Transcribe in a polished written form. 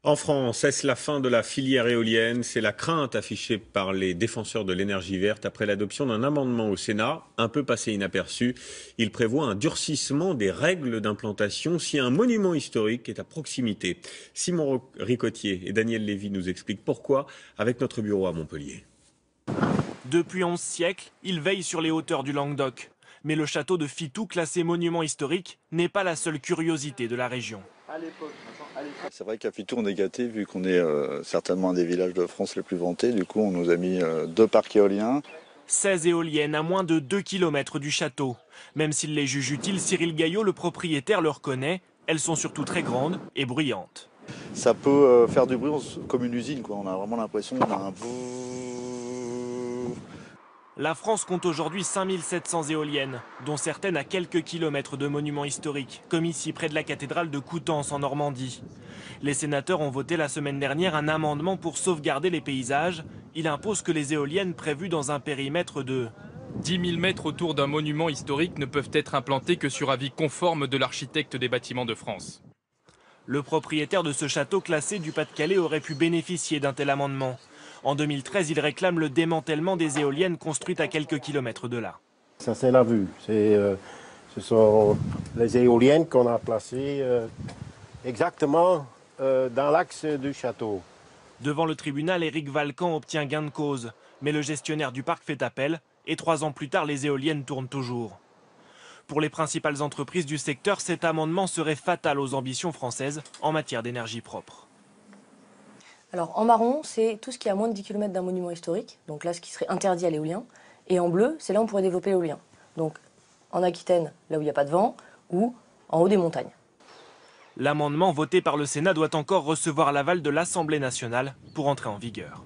En France, est-ce la fin de la filière éolienne? C'est la crainte affichée par les défenseurs de l'énergie verte après l'adoption d'un amendement au Sénat, un peu passé inaperçu. Il prévoit un durcissement des règles d'implantation si un monument historique est à proximité. Simon Ricotier et Daniel Lévy nous expliquent pourquoi avec notre bureau à Montpellier. Depuis 11 siècles, il veille sur les hauteurs du Languedoc. Mais le château de Fitou, classé monument historique, n'est pas la seule curiosité de la région. C'est vrai qu'à Fitou, on est gâté vu qu'on est certainement un des villages de France les plus vantés. Du coup, on nous a mis 2 parcs éoliens. 16 éoliennes à moins de 2 km du château. Même s'il les juge utiles, Cyril Gaillot, le propriétaire, le reconnaît. Elles sont surtout très grandes et bruyantes. Ça peut faire du bruit comme une usine, quoi. On a vraiment l'impression qu'on a un... La France compte aujourd'hui 5700 éoliennes, dont certaines à quelques kilomètres de monuments historiques, comme ici près de la cathédrale de Coutances en Normandie. Les sénateurs ont voté la semaine dernière un amendement pour sauvegarder les paysages. Il impose que les éoliennes prévues dans un périmètre de 10 000 mètres autour d'un monument historique ne peuvent être implantées que sur avis conforme de l'architecte des bâtiments de France. Le propriétaire de ce château classé du Pas-de-Calais aurait pu bénéficier d'un tel amendement. En 2013, il réclame le démantèlement des éoliennes construites à quelques kilomètres de là. Ça, c'est la vue. Ce sont les éoliennes qu'on a placées exactement dans l'axe du château. Devant le tribunal, Éric Valcan obtient gain de cause. Mais le gestionnaire du parc fait appel et 3 ans plus tard, les éoliennes tournent toujours. Pour les principales entreprises du secteur, cet amendement serait fatal aux ambitions françaises en matière d'énergie propre. Alors en marron, c'est tout ce qui est à moins de 10 km d'un monument historique, donc là ce qui serait interdit à l'éolien. Et en bleu, c'est là où on pourrait développer l'éolien. Donc en Aquitaine, là où il n'y a pas de vent, ou en haut des montagnes. L'amendement voté par le Sénat doit encore recevoir l'aval de l'Assemblée nationale pour entrer en vigueur.